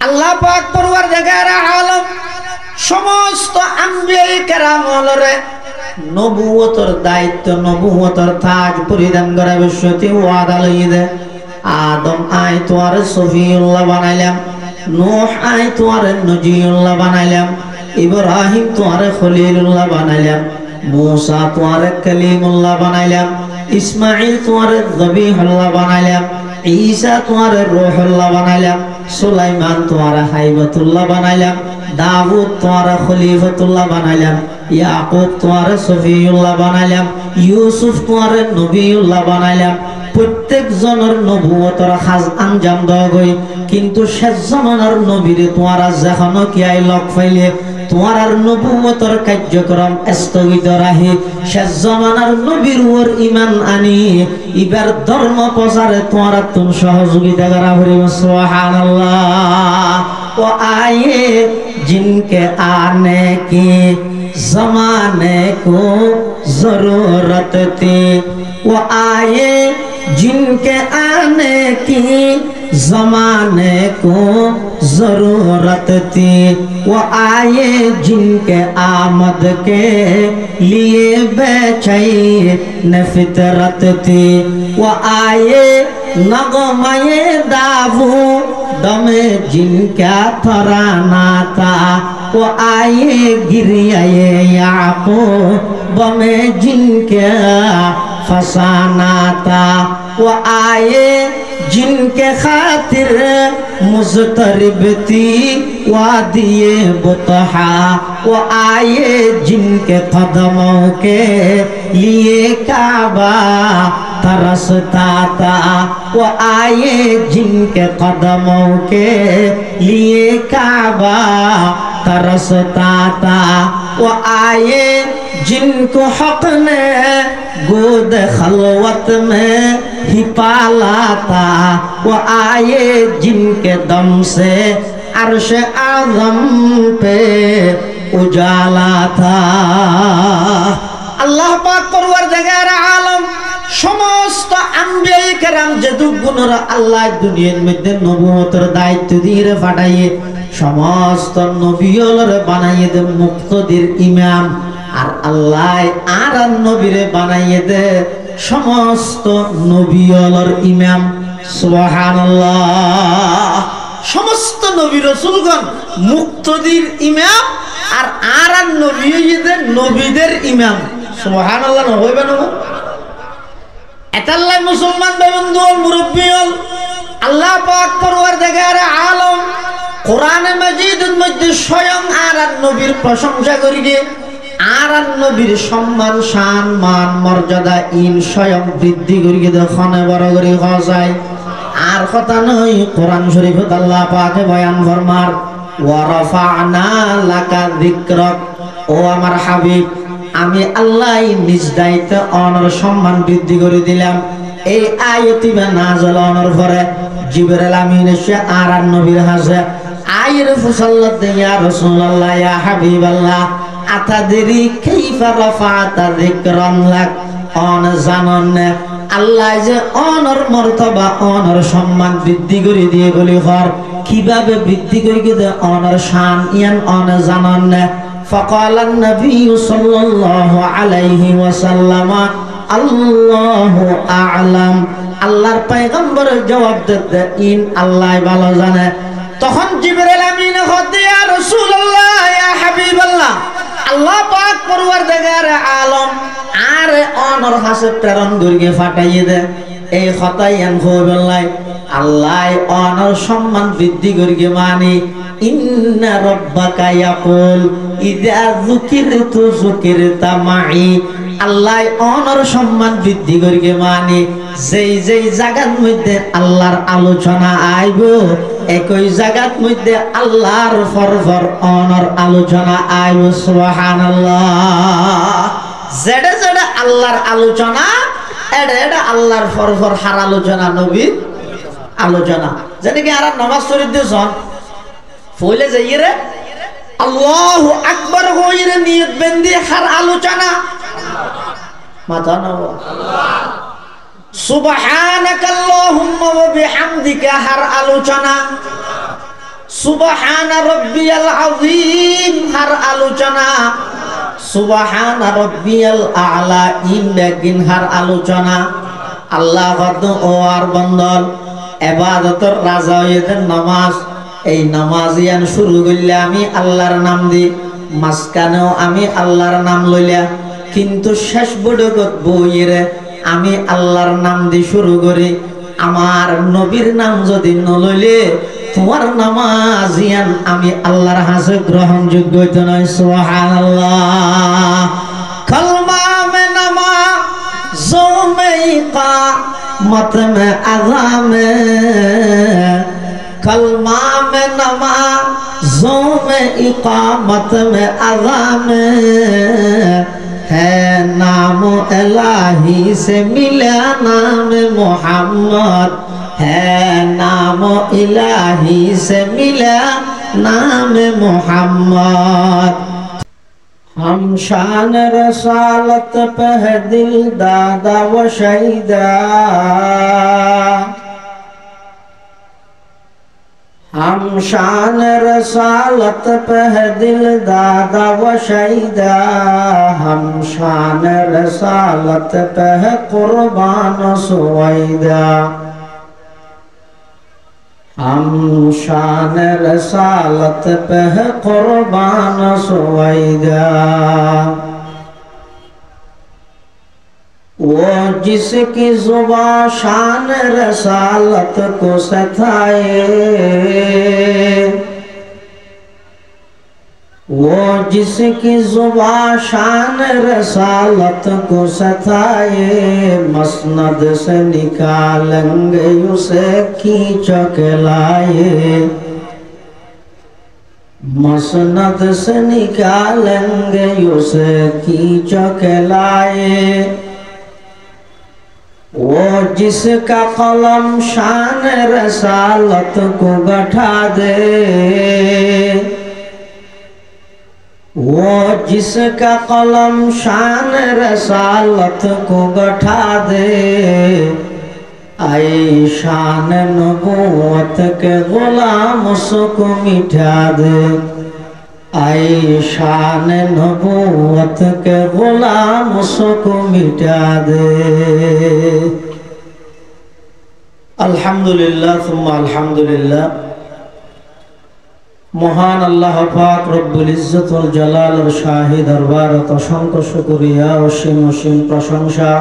আল্লাহ পাক পরওয়ারদিগার আলম সমস্ত আম্বিয়ায়ে কেরামরে নবুয়তর দায়িত্ব নবুয়তর তাজ পরিধান করা বিশ্বতি ওয়াদা লইয়ে আদম আয় তোয়ার সফিউল্লাহ বানাইলাম, নূহ আয় তোয়ার নজিউল্লাহ বানাইলাম, ইব্রাহিম তোয়ার খলিলুল্লাহ বানাইলাম, মূসা তোয়ার কালিমুল্লাহ বানাইলাম, ইসমাঈল তোয়ার যবিহুল্লাহ বানাইলাম, ঈসা তোয়ার রূহুল্লাহ বানাইলাম, সুলাইমান তোয়ার হাইবাতুল্লাহ বানাইলাম, দাউদ তোয়ার খলিফাতুল্লাহ বানাইলাম, ইয়াকুব তোয়ার সফিউল্লাহ বানাইলাম, ইউসুফ তোয়ার নবিউল্লাহ বানাইলাম। প্রত্যেক জনের নবুয়তর কাজ আঞ্জাম দেওয়া গই, কিন্তু শেষ জামানার নবীরে তোমরা যেখানো কি আই লক পাইলে তোমার নবুয়তর কার্যক্রম স্থগিত রাখি শেষ জামানার নবীর ওর ঈমান আনি ইবার ধর্ম প্রচারে তোমরা তুম সহযোগিতা করা হরি সুবহানাল্লাহ। ও আয়ে জিনকে আনে কি जमाने को जरूरत थी, वो आए जिनके आने की जमाने को जरूरत थी, वो आए जिनके आमद के लिए बेचैन फितरत थी, वो आए नगमे दावू दमे जिनका तराना था, वो आए गिरियाए याकूब में जिनके फसाना था, वो आए जिनके खातिर मुस्तरिब थी वादिये बुतहा, वो आए जिनके कदमों के लिए काबा तरसता था, वो आए जिनके कदमों के लिए काबा तरसता था, वो आए जिनको हक ने गोद खलवत में ही पाला था, वो आए जिनके दम से अर्श आज़म पे उजाला था। अल्लाह पाक परवरदिगार आलम समस्त आम्बियाए केराम যতগুণরা আল্লাহ দুনিয়ার মধ্যে নবুয়তের দায়িত্ব দিয়ে পাঠাইয়ে সমস্ত নবীওয়ালারে বানাইয়ে দে মুক্তদির ইমাম, আর আল্লাহ আর নবীরে বানাইয়ে দে সমস্ত নবীওয়ালার ইমাম। সুবহানাল্লাহ। সমস্ত নবী রাসূলগণ মুক্তদির ইমাম আর নবীদের নবীদের ইমাম। সুবহানাল্লাহ। হইবে না এতাল্লাই মুসলমান বন্ধু মুরব্বী আল্লাহ পাক পরওয়ারদিগার আলম কোরআনে মাজিদের মধ্যে স্বয়ং আর নবীর প্রশংসা করিয়ে আর নবীর সম্মান শান মান মর্যাদা ইন স্বয়ং বৃদ্ধি করিয়ে দেখনে বড় করে যায়। আর কথা নয়, কোরআন শরীফত আল্লাহ পাকে বয়ান ফরমার ওয়া রাফা'না লাকা যিকরাক, ও আমার হাবিব আমি আল্লাহ নিজ দায়িত্বে অনর সম্মান বৃদ্ধি করে দিলাম। এই আয়াতি বা নাযিল হওয়ার পরে জিবরাইল আমিন এসে আর নবীর হাজে আয়ের ফুসাল্লাত দে ইয়া রাসূলুল্লাহ ইয়া হাবিবাল্লাহ আতাদরি কাইফা রাফা'তা যিকরান লাক, অন জানন আল্লাহ যে অনর মর্তবা অনর সম্মান বৃদ্ধি করে দিয়ে বলি হর কিভাবে বৃদ্ধি করে দে অনর শান ইয়ান অন জানন। فقال النبي صلى الله عليه وسلم الله أعلم, আল্লাহর পয়গম্বর জবাব দিতে ইন আল্লাহ ভালো জানে। তখন জিবরাইল আমিন হতে ইয়া রাসূলুল্লাহ ইয়া হাবিবাল্লাহ আল্লাহ পাক পরওয়ারদিগার আলম আর অনর হাসে প্রেরণ করিয়ে ফাটাইয়ে দে এই কথাই আন হইবলাই আল্লাহ অনর সম্মান বৃদ্ধি করিয়ে মানে ইন্না রাব্বাকা ইয়াকুল ইযা যুকিরতু যুকিরতা মাই, আল্লাহ অনর সম্মান বৃদ্ধি করিয়ে মানে যেই যেই জায়গার মধ্যে আল্লাহর আলোচনা আইব একই জায়গার মধ্যে আল্লাহর ফরফর অনর আলোচনা আইব। সুবহানাল্লাহ। যেটা যেটা আল্লাহর আলোচনা এটা এটা আল্লাহর ফরফর হার আলোচনা নবীর আলোচনা। যেটাকে আর নামাজ শরীফ দিয়েছেন ফলে যাইয়ে রে আল্লাহু আকবার হইরে নিয়ত বেন্দি হার আলোচনা মাথা নাও আল্লাহ সুবহানাকাল্লাহুম্মা ওয়া বিহামদিকা হার আলোচনা সুবহানা রব্বিয়াল আযীম হার আলোচনা, সুবহানা রব্বিয়াল আ'লা ইন বেগিন হার আলোচনা। আল্লাহ বাদ ও আর বন্দল ইবাদতের রাজা হইতেন নামাজ। এই নামাজিয়ান শুরু করলে আমি আল্লাহর নাম দি, মাঝখানেও আমি আল্লাহর নাম লইলা, কিন্তু শেষ বড়গত বইরে আমি আল্লাহর নাম দি শুরু করি। আমার নবীর নাম যদি নলইলে তোমার নামাজিয়ান আমি আল্লাহর হাতে গ্রহণযোগ্য হইতো না। সুবহানাল্লাহ। কলমা মে নামাজো মে ইকামত মে আযামে, कलमा में नमाज़ों में इकामत में अज़ान है, नाम इलाही से मिला नाम मोहम्मद है, नाम इलाही से मिला नाम मोहम्मद। हम शान रसालत पे है दिल दादा व शहीदा, हम शान रसालत पे है दिल दादा व शहीदा, हम शान रसालत पे है कुर्बान सुवैदा, हम शान रसालत पे है कुर्बान सुवैदा। वो जिसकी जुबां शान रसालत को सताए, वो जिसकी जुबां शान रसालत को सताए, मसनद से निकालेंगे उसे खींच के लाए, मसनद से निकालेंगे उसे खींच के लाए। वो जिसका कलम शान रसालत को गठा दे, वो जिसका कलम शान रसालत को गठा दे, आई शान नबूवत के गुलाम उसको मिटा दे, आई शान नबूवत के गुलाम उसको मिटा दे। अल्हम्दुलिल्लाह सुम्मा अल्हम्दुलिल्लाह। মহান আল্লাহ পাক রব্বুল ইজ্জত ওয়াল জালালের শাহী দরবারত অসংখ্য শুকরিয়া, অসীম অসীম প্রশংসা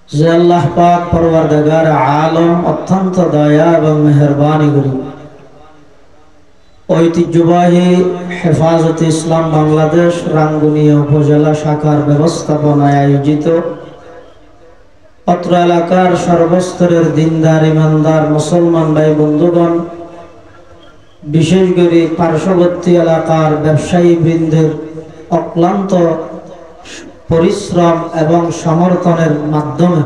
যে আল্লাহ পাক পরওয়ারদিগার আলম অত্যন্ত দয়া এবং মেহেরবানি করি ঐতিহ্যবাহী হেফাজত ইসলাম বাংলাদেশ রাঙ্গুনিয়া উপজেলা শাখার ব্যবস্থাপনায় আয়োজিত অত্র এলাকার সর্বস্তরের দিনদার ইমানদার মুসলমান ভাই বন্ধুগণ, বিশেষ করে পার্শ্ববর্তী এলাকার ব্যবসায়ী বৃন্দের অক্লান্ত পরিশ্রম এবং সমর্থনের মাধ্যমে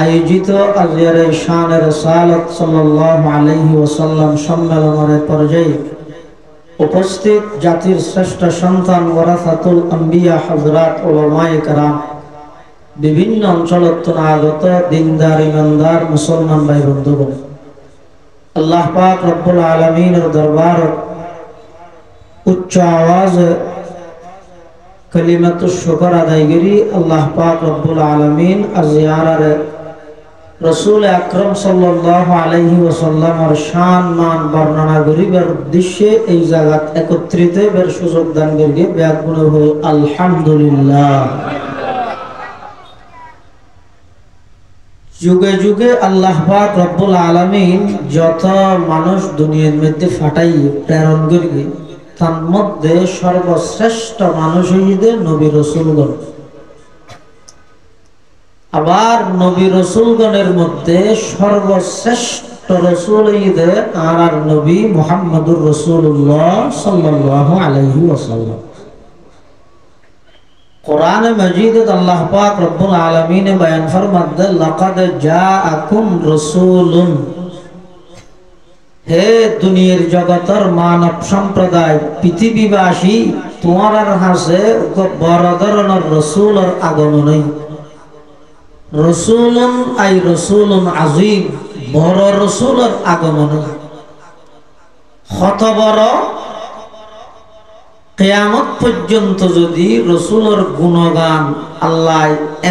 আয়োজিত আজিয়ারে শানে রাসালাত সাল্লাল্লাহু আলাইহি ওয়াসাল্লাম সম্মেলনের পর্যায়ে উপস্থিত জাতির শ্রেষ্ঠ সন্তান ওয়ারাসাতুল আম্বিয়া হযরত উলামায়ে কেরাম, বিভিন্ন অঞ্চলত আগত দিনদার ইমানদার মুসলমান ভাই বন্ধুগণ, আল্লাহ পাক রব্বুল আলামিনের দরবার উচ্চ আওয়াজে কালিমাতুশ শুকর আদায় করি। আল্লাহ পাক রব্বুল আলামিন আজিয়ারে রাসূল আকরাম সাল্লাল্লাহু আলাইহি ওয়াসাল্লামের শান মান বর্ণনা করিবার উদ্দেশ্যে এই জায়গাত একত্রিত হবার সুযোগ দান করিয়ে ব্যাকুল হই আলহামদুলিল্লাহ। যুগে যুগে আল্লাহ পাক রব্বুল আলামিন যত মানুষ দুনিয়ার মধ্যে ফাটাই প্রেরণ করিয়ে তার মধ্যে সর্বশ্রেষ্ঠ মানুষ হইতে নবী রাসূলগণ। আবার নবী রাসূলগণের মধ্যে সর্বশ্রেষ্ঠ রাসূল হইতে আর নবী মুহাম্মদুর রাসূলুল্লাহ সাল্লাল্লাহু আলাইহি ওয়াসাল্লাম। कुरान मजीद अल्लाह पाक रब्बुल आलमीन ने बयान फरमाते लक़द जाअकुम रसूलुन, हे दुनियार जगतर मानव सम्प्रदाय पृथ्वीवासी तुम्हार हासे बड़ धरनेर रसूलर आगमन नहीं। रसूलुन आई रसूलुन आजीम, बड़ रसूलर आगमन। কত বড় কিয়ামত পর্যন্ত যদি রসুলের গুণগান আল্লাহ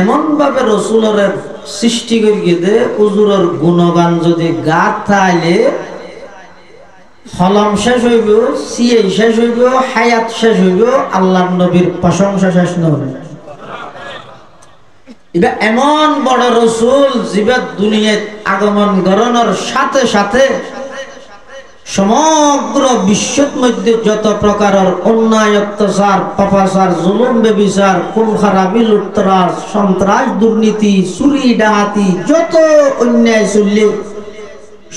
এমন ভাবে রসুলের সৃষ্টি করিয়ে দে, হুজুরের গুণগান যদি গাত থাইলে হলম শেষ হইব, সিএ শেষ হইব, হায়াত শেষ হইব, আল্লাহর নবীর প্রশংসা শেষ নয়। এবার এমন বড় রসুল জীবের দুনিয়ায় আগমন করানোর সাথে সাথে সমগ্র বিশ্বের মধ্যে যত প্রকারের অন্যায়, অত্যাচার, পাপাচার, জুলুম, বেবিচার, খুন খারাপি, লুটতরাজ, সন্ত্রাস, দুর্নীতি, চুরি, ডাকাতি, যত অন্যায় চললে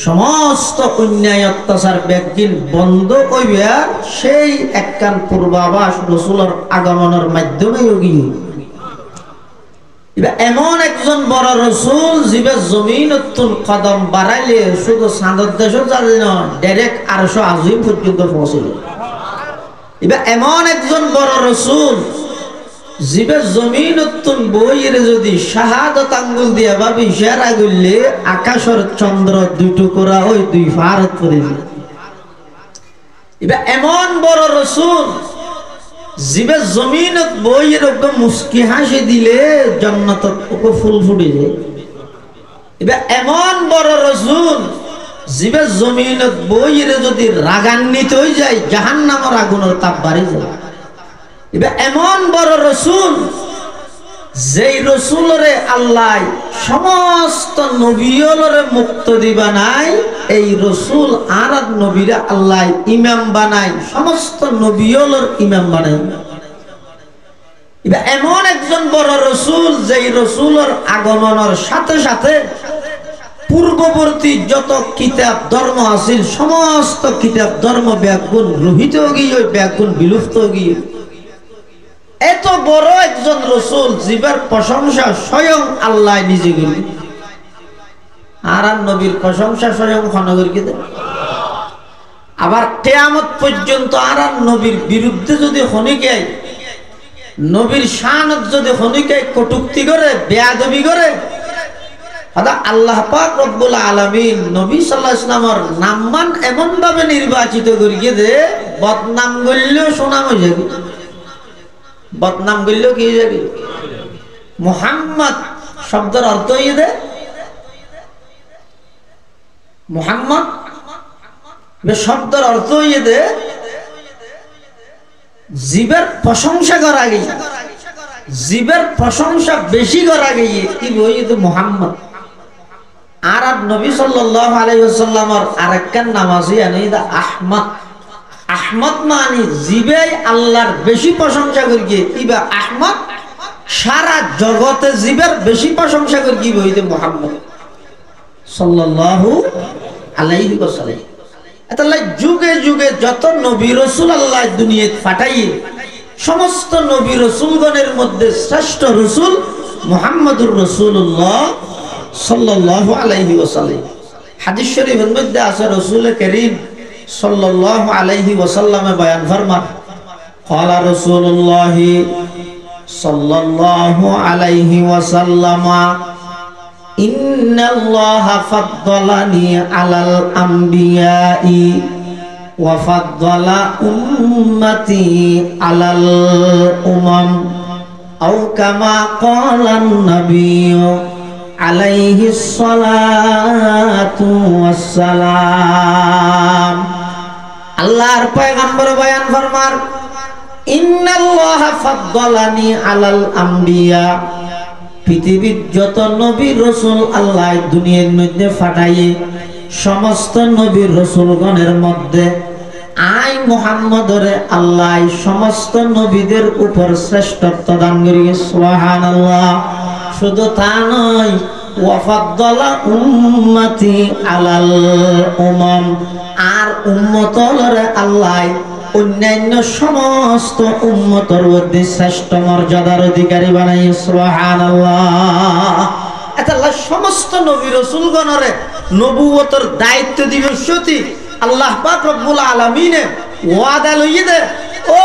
সমস্ত অন্যায় অত্যাচার ব্যাগিন বন্ধ হইবে, আর সেই একখান পূর্বাভাস রসুলের আগমনের মাধ্যমে গিয়ে এমন একজন বড় রসুল জীবের জমিন কদম বাড়াইলে শুধু চাঁদের দেশও যাবে না, ডাইরেক্ট 800 আজিম পর্যন্ত পৌঁছিল। এবার এমন একজন বড় রসুল জীবের জমিন বইয়ের যদি শাহাদত আঙ্গুল দিয়া বা ইশারা করলে আকাশের চন্দ্র দুটো করা ওই 2 ফারত পড়ে যায়। এবার এমন বড় রসুল জীবের জমিন বইয়ের মুস্কি হাসি দিলে জান্নাতের ফুল ফুটে যায়। এবার এমন বড় রসুল জীবের জমিন বইয়ের যদি রাগান্বিত হয়ে যায় জাহান্নামের আগুনের তাপ বাড়ে যায়। এবার এমন বড় রসুল যেই রসুলরে আল্লাহ সমস্ত নবীলরে মুক্ত দিবা নাই, এই রসুল আর নবীরা আল্লাহ ইমাম বানাই, সমস্ত নবীলর ইমাম বানাই। এবার এমন একজন বড় রসুল যেই রসুলের আগমনের সাথে সাথে পূর্ববর্তী যত কিতাব ধর্ম আছিল সমস্ত কিতাব ধর্ম ব্যাগুণ রহিত গিয়ে ব্যাগুণ বিলুপ্ত গিয়ে। এত বড় একজন রসুল জীবের প্রশংসা স্বয়ং আল্লাহ নিজে গেল, আর নবীর প্রশংসা স্বয়ং খনগরকে দেন। আবার কিয়ামত পর্যন্ত আর নবীর বিরুদ্ধে যদি খনিকে নবীর শানত যদি খনিকে কটূক্তি করে, বেয়াদবি করে, আল্লাহ পাক রব্বুল আলামিন নবী সাল্লাল্লাহু আলাইহি ওয়াসাল্লামের নামমান এমন ভাবে নির্বাচিত করিয়ে দে, বদনাম করলেও শোনাম হয়ে যাবে, বদনাম করলেও কি হয়ে যাবে। মুহাম্মদ শব্দের অর্থ হয়ে দে মুহাম্মদ শব্দের অর্থ হয়ে দে জীবের প্রশংসা করা গিয়ে, জীবের প্রশংসা বেশি করা গিয়ে কি বই মুহাম্মদ। আর নবী সাল্লাল্লাহু আলাইহি ওয়াসাল্লামের আরেকখান নাম আছে আহমদ। আহমদ মানে জীবে আল্লাহর বেশি প্রশংসা করি, ইবা আহমদ সারা জগতে জীবের বেশি প্রশংসা করি বইতে মুহাম্মদ সাল্লাল্লাহু আলাইহি ওয়াসাল্লাম। এতলাই যুগে যুগে যত নবী রাসূল আল্লাহ দুনিয়ায় পাঠাইয়ে সমস্ত নবী রাসূলগণের মধ্যে শ্রেষ্ঠ রাসূল মুহাম্মদুর রাসূলুল্লাহ সাল্লাল্লাহু আলাইহি ওয়াসাল্লাম। হাদিস শরীফের মধ্যে আছে রাসূল করিম সাল্লাল্লাহু আলাইহি ওয়াসাল্লামে বয়ান ফরমান, ক্বালা রাসূলুল্লাহ সাল্লাল্লাহু আলাইহি ওয়াসাল্লাম, ইন্নাল্লাহা ফাদ্দালানি আলাল আমবিয়াই ওয়া ফাদ্দালা উম্মতি আলাল উমাম আও কামা ক্বালান নাবিয়্যু আলাইহিস সালাতু ওয়াসসালাম। আল্লাহর পয়গম্বর বয়ান ফরমান, ইন্নাল্লাহা ফাদ্দালানি আলাল আমবিয়া, পৃথিবীর যত নবী রাসূল আল্লাহ দুনিয়ার মধ্যে পাঠাইয়ে সমস্ত নবী রাসূলগণের মধ্যে আই মুহাম্মদরে আল্লাহ সমস্ত নবীদের উপর শ্রেষ্ঠত্ব দান করিয়ে। সুবহানাল্লাহ। শুধু তা নয়, ওয়াফাদ্দালা উম্মতি আলাল উমাম, আর উম্মতরে আল্লাহ অন্যান্য সমস্ত উম্মতের মধ্যে শ্রেষ্ঠ মর্যাদার অধিকারী বানাই। সুবহানাল্লাহ। আল্লাহ সমস্ত নবী রাসূলগণরে নবুয়তের দায়িত্ব দিবসতি আল্লাহ পাক রব্বুল আলামিনে ওয়াদা লইয়ে দে, ও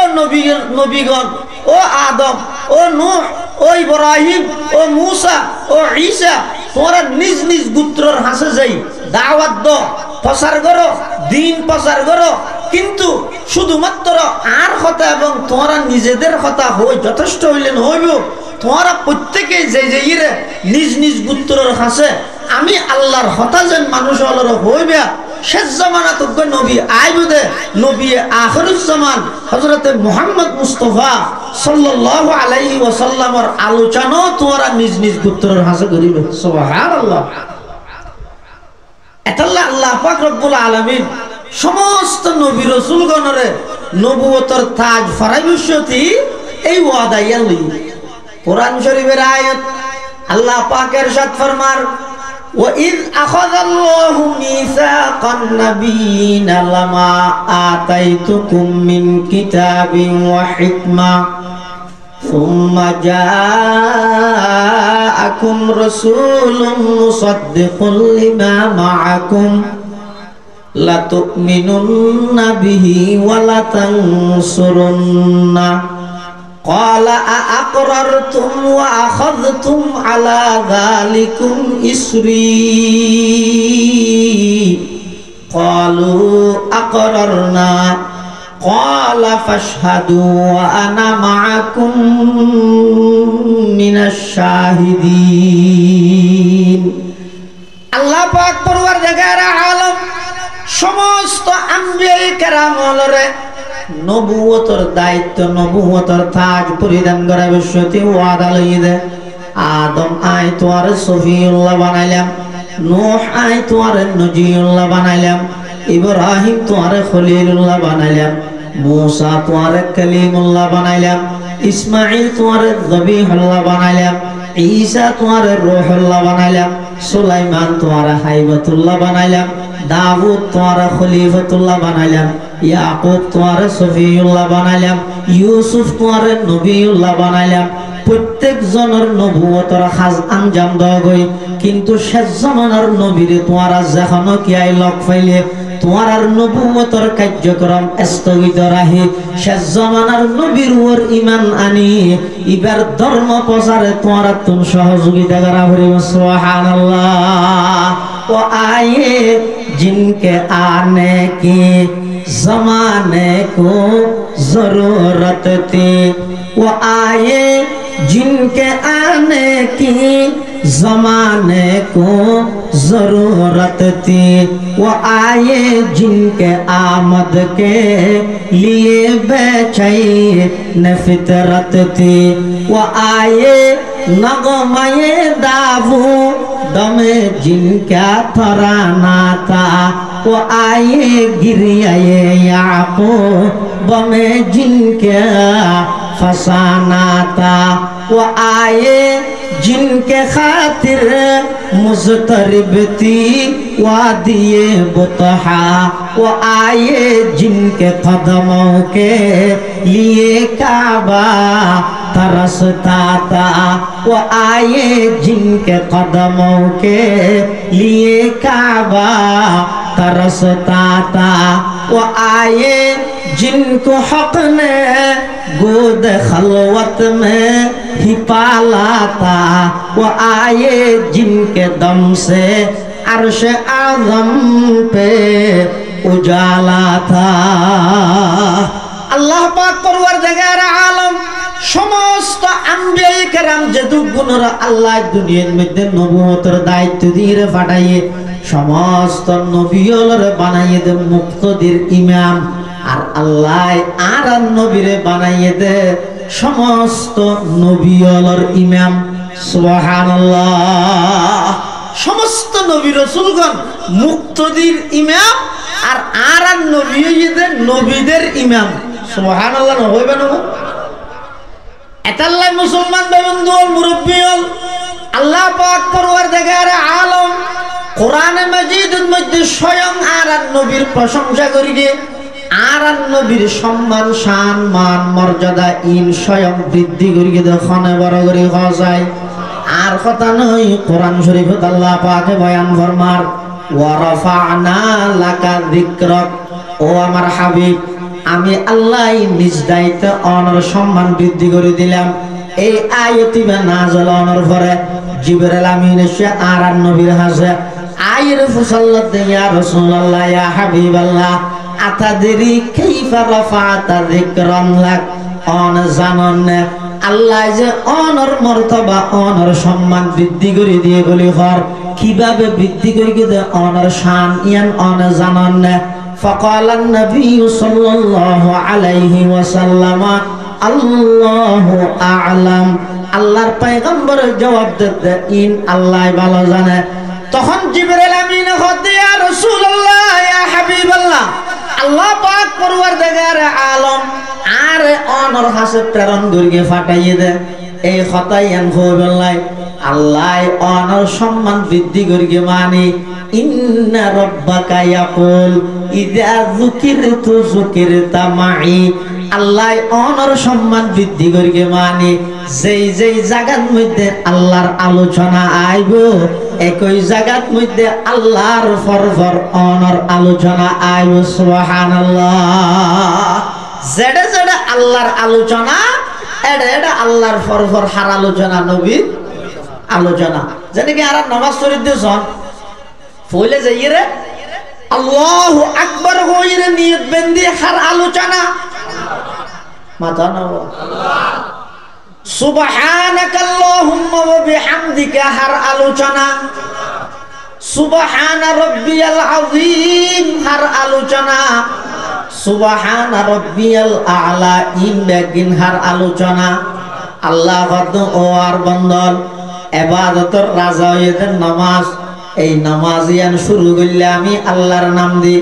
নবীগণ, ও আদম, ও নূহ, ও ইব্রাহিম, ও মূসা, ও ঈসা, তোমরা নিজ নিজ গোত্রের হাসে যাই দাওয়াত দাও, প্রচার করো, দিন প্রচার করো, কিন্তু শুধুমাত্র আর কথা এবং তোমরা নিজেদের কথা হই যথেষ্ট হইলেন হইব। তোমরা প্রত্যেকে যে যে নিজ নিজ গোত্রের কাছে আমি আল্লাহর হতা যেন মানুষ হলর হইবে। শেষ জামানা তো নবী আইবুদে, নবী আখিরুজ্জামান হযরতে মুহাম্মদ মুস্তাফা সাল্লাল্লাহু আলাইহি ওয়াসাল্লামের আলোচনা তোমরা নিজ নিজ গোত্রের কাছে করিবে। সুবহানাল্লাহ। এতাল্লাহ আল্লাহ পাক রব্বুল আলামিন সমস্ত নবী রাসূলগণরে নবুয়তের তাজ ফরাইবসতি এই ওয়াদা ইয়ালি। কোরআন শরীফের আয়াত আল্লাহ পাক ইরশাদ ফরমার, وَإِذْ أَخَذَ اللَّهُ مِيثَاقَ النَّبِيِّينَ لَمَا آتَيْتُكُم مِّن كِتَابٍ وَحِكْمَةٍ ثُمَّ جَاءَكُمْ رَسُولٌ مُصَدِّقٌ لِّمَا مَعَكُمْ لَتُؤْمِنُنَّ بِهِ وَلَتَنصُرُنَّهُ قال أأقررتم وأخذتم على ذلكم إصري قالوا أقررنا قال فاشهدوا وأنا معكم من الشاهدين। আল্লাহ পাক পরওয়ারদিগার আলম সমস্ত আম্বিয়া কেরামরে নবুয়তের দায়িত্ব, নবুয়তের তাজ পরিধান করা বিশ্বতি ওয়াদা লইয়ে দে। আদম আয় তোয়ার সফিউল্লাহ বানাইলাম, নূহ আয় তোয়ার নজিউল্লাহ বানাইলাম, ইব্রাহিম তোয়ার খলিলুল্লাহ বানাইলাম, মূসা তোয়ার কালিমুল্লাহ বানাইলাম, ইসমাঈল তোয়ার যবিহুল্লাহ বানাইলাম, ঈসা তোয়ার রূহুল্লাহ বানাইলাম, সুলাইমান তোয়ার হাইবাতুল্লাহ বানাইলাম, দাউদ তোয়ার খলিফাতুল্লাহ বানাইলাম, ইয়াকুব তোয়ার সফিউল্লাহ বানাইলাম, ইউসুফ তোয়ার নবিউল্লাহ বানাইলাম। প্রত্যেক জনের নবুয়তের কাজ আঞ্জাম দেওয়া গই, কিন্তু শেষ জামানার নবীরে তোয়ারা যেখানো কি আই লক পাইলে তোমার নবুয়তের কার্যক্রম স্থগিত রাখি শেষ জামানার নবীর ওর ঈমান আনি ইবার ধর্ম প্রচারে তোমরা তুমি সহযোগিতা করা হরি। সুবহানাল্লাহ। ও আয়ে जिनके आने की जमाने को जरूरत थी, वो आए जिनके आने की जमाने को जरूरत थी, वो आए जिनके आमद के लिए बेचैन फितरत थी, वो आए नगमे दावू दमे जिनका तराना था, वो आए गिरियाए याकूब में जिनके फसाना था, वो आए जिनके खातिर मुज़तरिब थी वादिये बुतहा, वो आए जिनके कदमों के लिए काबा तरसता था, वो आए जिनके कदमों के लिए काबा तरसता था, वो आए जिनको हक ने गोद खलवत में ही पाला था, वो आए जिनके दम से अर्श आज़म पे उजाला था। अल्लाह पाक परवरदिगार आलम समस्त आम्बिया केराम যতগুণরা আল্লাহ দুনিয়ার মধ্যে নবুয়তের দায়িত্ব দিয়ে পাঠাইয়ে সমস্ত নবীওলরে বানাইয়ে দে মুক্তদির ইমাম, আর আল্লাহ আর নবীরে বানাইয়ে দে সমস্ত নবীওলর ইমাম। সুবহানাল্লাহ। সমস্ত নবী রাসূলগণ মুক্তদির ইমাম আর নবীদের নবীদের ইমাম। সুবহানাল্লাহ। হইবে না এতাল্লাই মুসলমান বন্ধু মুরব্বী আল্লাহ পাক পরওয়ারদিগার আলম কোরআনে মাজিদের মধ্যে স্বয়ং আর নবীর প্রশংসা করিয়ে আর নবীর সম্মান শান মান মর্যাদা ইন স্বয়ং বৃদ্ধি করিয়ে দেখনে বড় করে যায়। আর কথা নয়, কোরআন শরীফত আল্লাহ পাকে বয়ান ফরমার ওয়া রাফা'না লাকা যিকরাক, ও আমার হাবিব আমি আল্লাহ নিজ দায়িত্বে অনর সম্মান বৃদ্ধি করে দিলাম। এই আয়াতি নাযিল হওয়ার পরে জিবরাইল আমিন এসে আর নবীর হাজে আইরে ফুসাল্লাত দে ইয়া রাসূলুল্লাহ ইয়া হাবিবাল্লাহ আতাদরি কাইফা রাফা'তা যিকরান লাক অন জানন আল্লাহ যে অনর মর্তবা অনর সম্মান বৃদ্ধি করে দিয়ে বলি হর কিভাবে বৃদ্ধি করে দে অনর শান ইয়ান অন জানন فقال النبي صلى الله عليه وسلم الله اعلم আল্লাহর পয়গম্বর জবাব দিতে ইন আল্লাহ ভালো জানে তখন জিবরাইল আমিন হতে ইয়া রাসূলুল্লাহ ইয়া হাবিবাল্লাহ আল্লাহ পাক পরওয়ারদিগার আলম আর অনর হাসে প্রেরণ করিয়ে ফাটাইয়ে দে এই খতায়ান হইবলাই আল্লাহ অনর সম্মান বৃদ্ধি করিয়ে মানে ইন্না রাব্বাকা ইয়াকুল ইযা যুকিরতু যুকিরতা মাই আল্লাহ অনর সম্মান বৃদ্ধি করিয়ে মানে যেই যেই জায়গার মধ্যে আল্লাহর আলোচনা আইব একই জায়গার মধ্যে আল্লাহর ফরফর অনর আলোচনা আইব সুবহানাল্লাহ যেটা যেটা আল্লাহর আলোচনা এটা এটা আল্লাহর ফরফর হার আলোচনা নবীর আলোচনা যেটা কি আর নামাজ শরীফ দিছন ফইলে যাইরে আল্লাহু আকবার হইরে নিয়ত বেন্দি হার আলোচনা মাথা নাও আল্লাহ সুবহানাকাল্লাহুম্মা ওয়া বিহামদিকা হার আলোচনা সুবহানা রাব্বিয়াল আযীম হার আলোচনা সুবহানা রাব্বিয়াল আ'লা ইন বেগিন হার আলোচনা আল্লাহ বদ ও আর বন্দল ইবাদতের রাজা হইতেন নামাজ এই নামাজিয়ান শুরু করলে আমি আল্লাহর নাম দি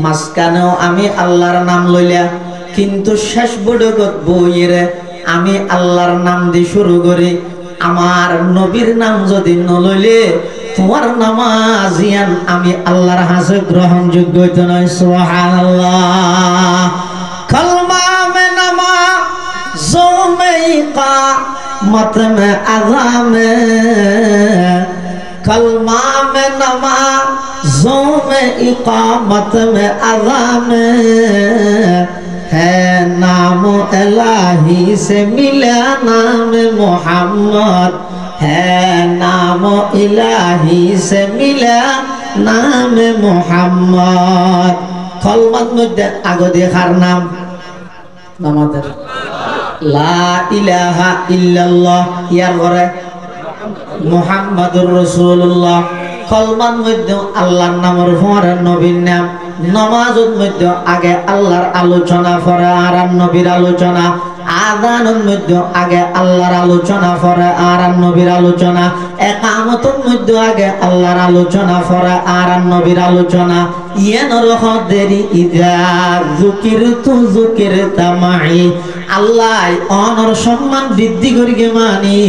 মাসকানেও আমি আল্লাহর নাম লইলা কিন্তু শেষ বড়গত বইরে আমি আল্লাহর নাম দি শুরু করি আমার নবীর নাম যদি নলইলে তোমার নামাজিয়ান আমি আল্লাহর হাসে গ্রহণযোগ্য হইতো না সুবহানাল্লাহ কলমা মে নামা জোমে ইকামত মে আযামে कलमा में नमाज़ों में इकामत में अज़ाम है नाम इलाही से मिला नाम मोहम्मद है नाम इलाही से मिला नाम मोहम्मद कलमा मध्य आगे देखार नाम नामाদের লা ইলাহা ইল্লাল্লাহ ইয়ার ঘরে মুহাম্মাদুর রাসূলুল্লাহ কলমার মধ্যে আল্লাহর নামের পরে নবীর নাম নামাজের মধ্যে আগে আল্লাহর আলোচনা পরে আর নবীর আলোচনা আযানের মধ্যে আগে আল্লাহর আলোচনা পরে আর নবীর আলোচনা ইকামতের মধ্যে আগে আল্লাহর আলোচনা পরে আর নবীর আলোচনা ইয়ান রহদেরি ইযা যুকিরতু যুকিরতা মাই আল্লাহ অনর সম্মান বৃদ্ধি করিকে মানি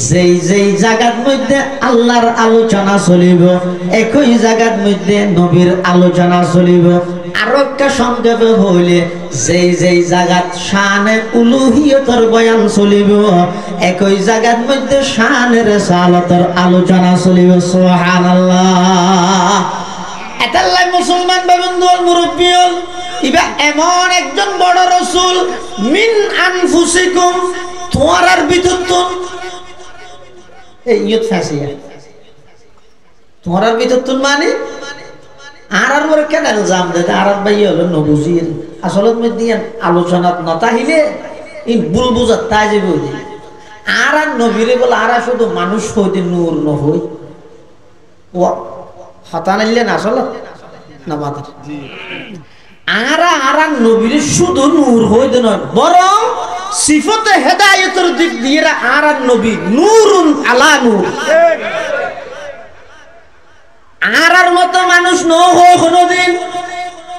যেই যেই জায়গার মধ্যে আল্লাহর আলোচনা চলিব একই জায়গার মধ্যে নবীর আলোচনা চলিব আর একটা সংক্ষেপে হইলে যেই যেই জায়গাত শানে উলুহিয়তের বয়ান চলিব একই জায়গার মধ্যে শানের রিসালাতের আলোচনা চলিব সুবহানাল্লাহ এতাল্লাই মুসলমান বাবুন্দুল মুরব্বিয়ল ইবা এমন একজন বড় রাসূল মিন আনফুসিকুম তোমার ভিতর এই ইয়ত ফাসিয়া তোমার ভিতর মানে আর মরে কেন ইলজাম দেয় আর ভাই হলো নবুজির আসলত মধ্যে আলোচনাত নতাহিলে এই ভুল বুঝাত তাই যে বুঝি আর নবীরে বলে আর শুধু মানুষ হইতে নূর নহই ও হতা নাইলে না আসলত না মাতার আর নবীর শুধু নূর হইতে নয় বরং সিফতে হেদায়েতের দিক দিয়ে আর নবী নূরুন আলা নূর আর মতো মানুষ নয় কোনদিন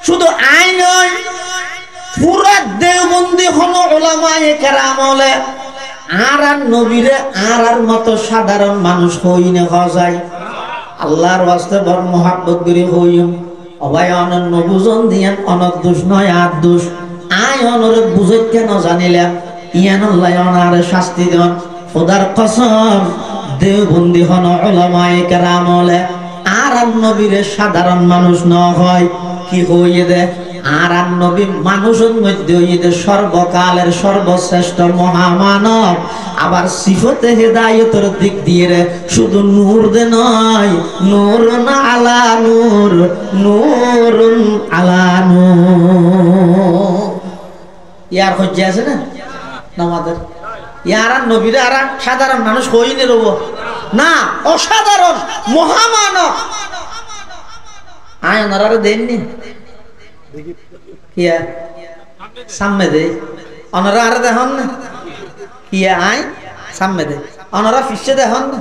শুধু আই নয় পুরা দেওবন্দি হলো উলামায়ে কেরাম হলে আর নবীরে আর মতো সাধারণ মানুষ হই না যায় আল্লাহর ওয়াস্তে বড় মোহাব্বত করি হইম অবাই অনন্য বুঝন দিয়ান অনক দোষ নয় আর দোষ আয় অনরে বুঝত কেন জানিলাম ইয়ান আল্লাহ অনারে শাস্তি দেন খোদার কসম দেওবন্দি হন উলামায়ে কেরাম হলে আর নবীরে সাধারণ মানুষ ন হয় কি হইয়ে দে আর নবী মানুষের মধ্যে ঈদের সর্বকালের সর্বশ্রেষ্ঠ মহামানব আবার সিফতে হেদায়েতের দিক দিয়ে শুধু নূর দে নয় নূরুন আলা নূর নূরুন আলা নূর ইয়ার হজ্জে আছে না আমাদের ইয়ার আর নবীরা আর সাধারণ মানুষ হইনি রব না অসাধারণ মহামানব আয় ওনারা দেননি কিয়া সামনে দে ওনারা আর দেখুন না কিয়া আয় সামনে দে ওনারা ফিসে দেখুন না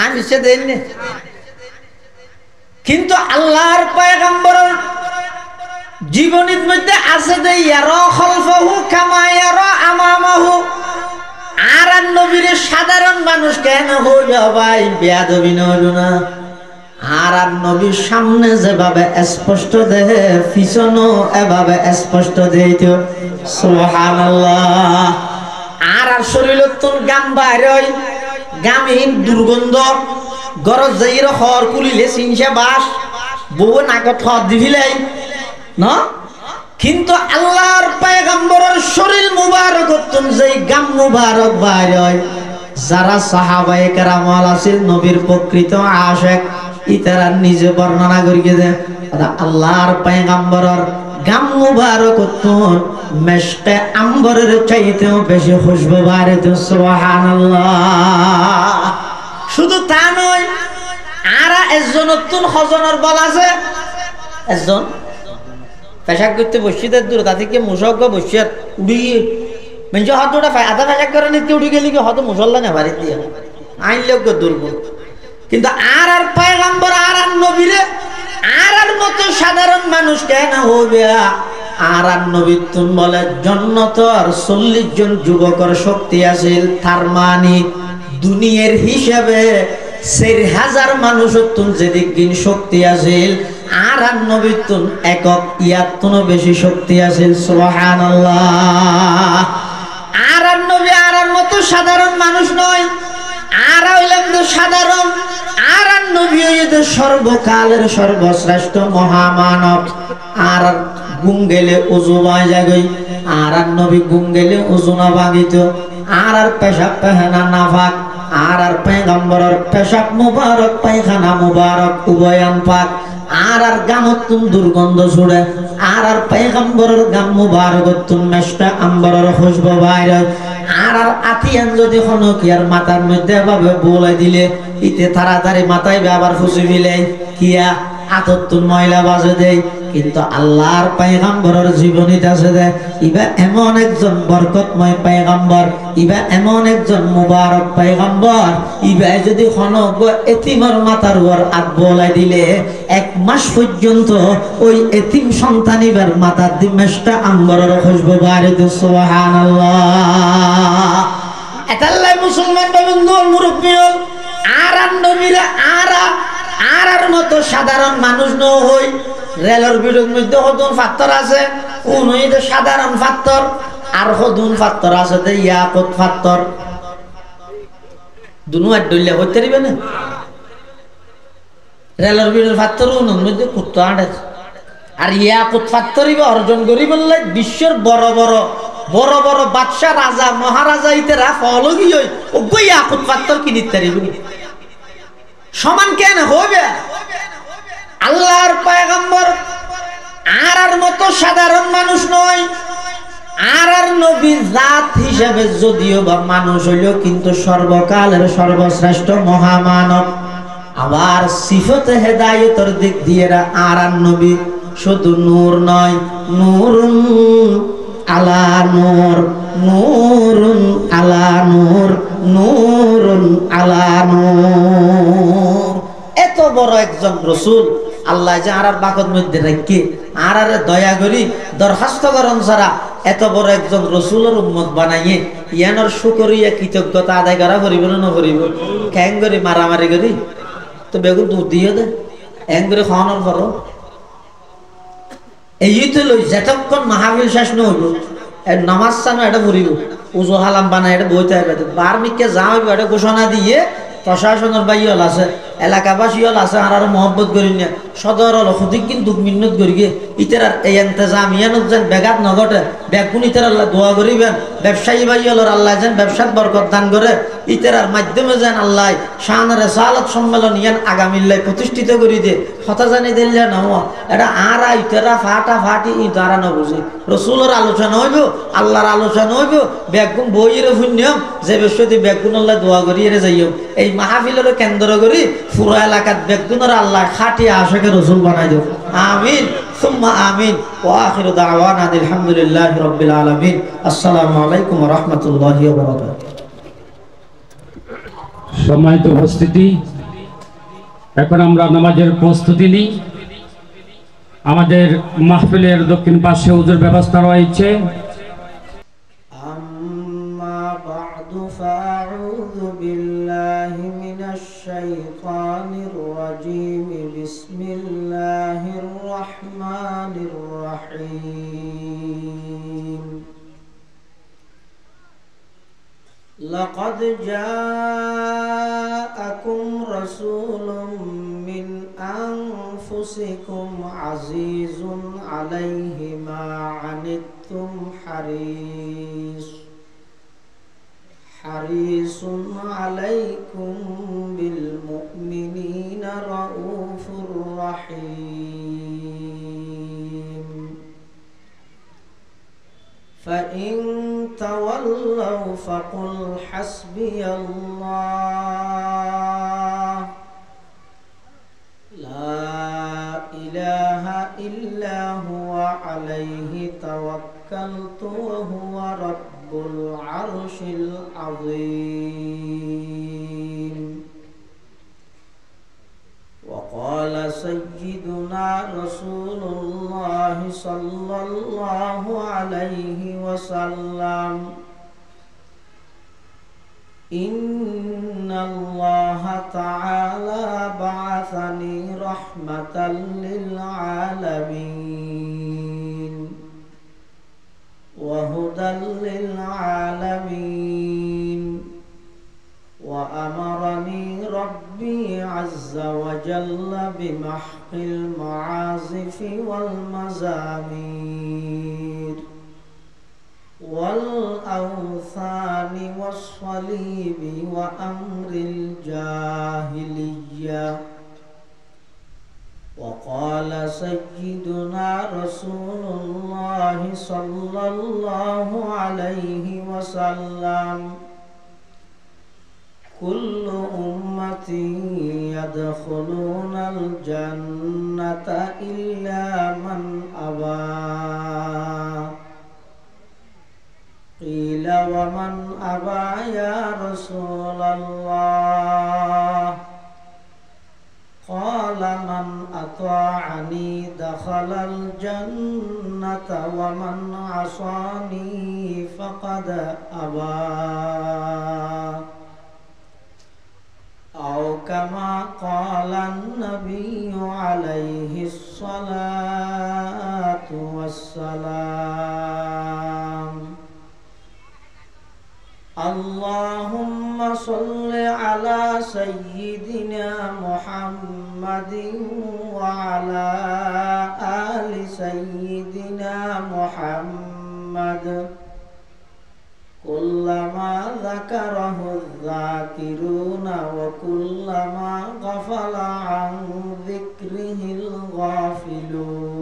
আয় ফিসে দেননি কিন্তু আল্লাহর পয়গম্বরের জীবনীর মধ্যে আছে যে ইয়ারা খলফহু কামা ইয়ারা আমামাহু আর নবীর সাধারণ মানুষ কেন হইল ভাই বেয়াদবি নইল না আর নবীর সামনে যেভাবে স্পষ্ট দেহে পিছনও এভাবে স্পষ্ট দেইতো সুবহানাল্লাহ আর শরীরত তুন গাম বাইরে গামহীন দুর্গন্ধ গরজ যাইর হর কুলিলে সিনসা বাস বউ নাকত হদ দিবিলাই না কিন্তু আল্লাহর পয়গম্বরের শরীর মুবারক তুন যেই গাম মুবারক বাইরে যারা সাহাবায়ে কেরাম আছিল নবীর প্রকৃত আশিক ইতারা নিজে বর্ণনা করিয়ে দেয় আল্লাহর পয়গম্বরের গাম মুবারক তুন মেশকে আম্বরের চাইতেও বেশি খুশবু বাইরে তো সুবহানাল্লাহ শুধু তা নয় আর একজন নতুন হজনের বল আছে একজন পেশাক করতে বসিদের দূর তা থেকে মুসজ্ঞ বসিয়ার উড়িয়ে মেঞ্জ হাত ওটা আধা পেশাক করে নিতে উড়ে গেলি কি হয়তো মুসল্লা না বাড়ি দিয়ে আইনলেও দুর্বল কিন্তু আর পয়গম্বর আর নবীরে আর মতো সাধারণ মানুষ কেন হবে আর নবী তুন বলে জন্নতর 40 জন যুবকর শক্তি আছিল তার মানে দুনিয়ার হিসাবে 4000 মানুষ তুন যেদিক দিন শক্তি আছিল আর নবী তুন একক ইয়াতুনও বেশি শক্তি আছিল সুবহানাল্লাহ আর নবী আর মতো সাধারণ মানুষ নয় আর হইলাম তো সাধারণ আর নবী হইতে সর্বকালের সর্বশ্রেষ্ঠ মহামানব আর গুম গেলে ওযু বায় যাগই আর নবী গুম গেলে ওযু না ভাঙিত আর পেশাব পেহনা নাফাক আর পয়গম্বরের পেশাব মুবারক পায়খানা মুবারক উভয়ান পাক আর গামতুন দুর্গন্ধ ছুড়ে আর পয়গম্বরের গাম মুবারকতুন মেশকা আম্বরের খুশবু বাইরে আর আতিয়ান যদি হনকিয়ার মাথার মধ্যে ভাবে বলে দিলে ইতে তাড়াতাড়ি মাথায় আবার খুশি মিলে কিয়া আততুন ময়লা বাজে দেয় কিন্তু আল্লাহর পয়গম্বরের জীবনীতে আছে দে ইবা এমন একজন বরকতময় পয়গম্বর ইবা এমন একজন মুবারক পয়গম্বর ইবা যদি হনক এতিমের মাথার উপর হাত বলাই দিলে 1 মাস পর্যন্ত ওই এতিম সন্তান ইবার মাথার দিমেশটা আম্বরের খুশবু বাইরে তো সুবহানাল্লাহ এতাল্লাই মুসলমান বন্ধু মুরব্বি হল আর নবীরা আর মতো সাধারণ মানুষ ন হই রেলের বিরোধ মধ্যে হদুন পাথর আছে উনি তো সাধারণ পাথর আর হদুন পাথর আছে তো ইয়াকুত পাথর দুনু আর ডইলে হইতে পারবে না রেলের বিরোধ পাথর উনুর মধ্যে কুত্তা আড়ে আর ইয়াকুত পাথর অর্জন করি বললে বিশ্বের বড় বড় বাদশা রাজা মহারাজা ইতেরা ফলগি হই ওগো ইয়াকুত পাথর কিনিতে পারবে সমান কেন হবে আল্লাহর পয়গম্বর আর মতো সাধারণ মানুষ নয় আর নবী জাত হিসেবে যদিও বা মানুষ হইল কিন্তু সর্বকালের সর্বশ্রেষ্ঠ মহামানব আবার সিফতে হেদায়েতের দিক দিয়ে আর নবী শুধু নূর নয় নূরুন আলা নূর নূরুন আলা নূর নূরুন আলা নূর এত বড় একজন রাসূল আল্লাহ যে আর বাকত মধ্যে রাখি আর দয়া করি দরখাস্ত করেন ছাড়া এত বড় একজন রাসূলের উম্মত বানাইয়ে ইয়ানোর শুকরিয়া কৃতজ্ঞতা আদায় করা করিব না করিব কেন করি মারামারি করি তো বেগুন দুধ দিয়ে দে এন করে খাওয়ানোর পর এই তো লই যতক্ষণ মাহফিল শেষ নহইব নামাজ চানো এটা পড়িব উজু হালাম বানাই এটা বইতে হবে বার্মিককে যা হইব এটা ঘোষণা দিয়ে প্রশাসনের বাইল আছে এলাকাবাসী হল আছে আর মহব্বত করি না সদর হল সঠিক কিন্তু মিন্নত করি গিয়ে ইতার এই এন্তেজামিয়ানত যেন বেঘাত নঘটে ব্যাগুন ইতার আল্লাহ দোয়া করিবেন ব্যবসায়ী ভাই হল আল্লাহ যেন ব্যবসার বরকত দান করে ইতার মাধ্যমে যেন আল্লাহ শান রেসালত সম্মেলন ইয়ান আগামীল্লাই প্রতিষ্ঠিত করি দে কথা জানি দিলে না এটা আর ইতারা ফাটি ই দ্বারা না বুঝি রসুলের আলোচনা হইব আল্লাহর আলোচনা হইব ব্যাগুন বইয়ের শূন্যম যে বৃহস্পতি ব্যাগুন আল্লাহ দোয়া করি এরে যাইও এই মাহফিলের কেন্দ্র করি পুরো এলাকার ব্যাগুনের আল্লাহ খাটিয়ে আশেখে রসুল বানাই দেব আমিন সুম্মা আমিন ওয়া আখিরু দাওয়ানা আলহামদুলিল্লাহি রাব্বিল আলামিন আসসালামু আলাইকুম ওয়া রাহমাতুল্লাহি ওয়া বারাকাতুহু। সম্মানিত উপস্থিতি, এখন আমরা নামাজের প্রস্তুতি নিই। আমাদের মাহফিলের দক্ষিণ পাশে হুজুর ব্যবস্থা রয়েছে। আম্মা বা'দু ফাআউযু বিল্লাহি মিনাশ শাইতানির রাজীম বিসমিল্লাহির রাহমানির রাহিম লাকাদ জাআকুম রাসূলুম মিন أنفسكم عزيز عليه ما عنتم حريص عليكم بالمؤمنين رؤوف رحيم فإن تولوا فقل حسبي الله لا إله إلا هو عليه توكلت وهو رب العرش العظيم وقال سيدنا رسول الله صلى الله عليه وسلم إن الله تعالى بعثني رحمة للعالمين وهدى للعالمين وأمرني ربي عز وجل بمحق المعازف والمزامير والأوثان والصليب وأمر الجاهلية وقال سيدنا رسول الله صلى الله عليه وسلم كل أمتي يدخلون الجنة إلا من أبى قيل ومن أبى يا رسول الله قال من أطاعني دخل الجنة ومن عصاني فقد أبى أو كما قال النبي عليه الصلاة والسلام اللهم صل على سيدنا محمد وعلى آل سيدنا محمد كلما ذكره الذاكرون وكلما غفل عن ذكره الغافلون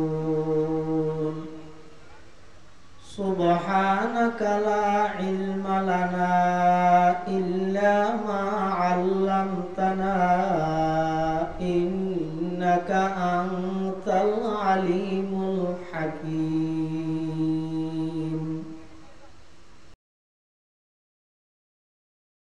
سبحانك لا علم لنا إلا ما علمتنا إنك أنت العليم الحكيم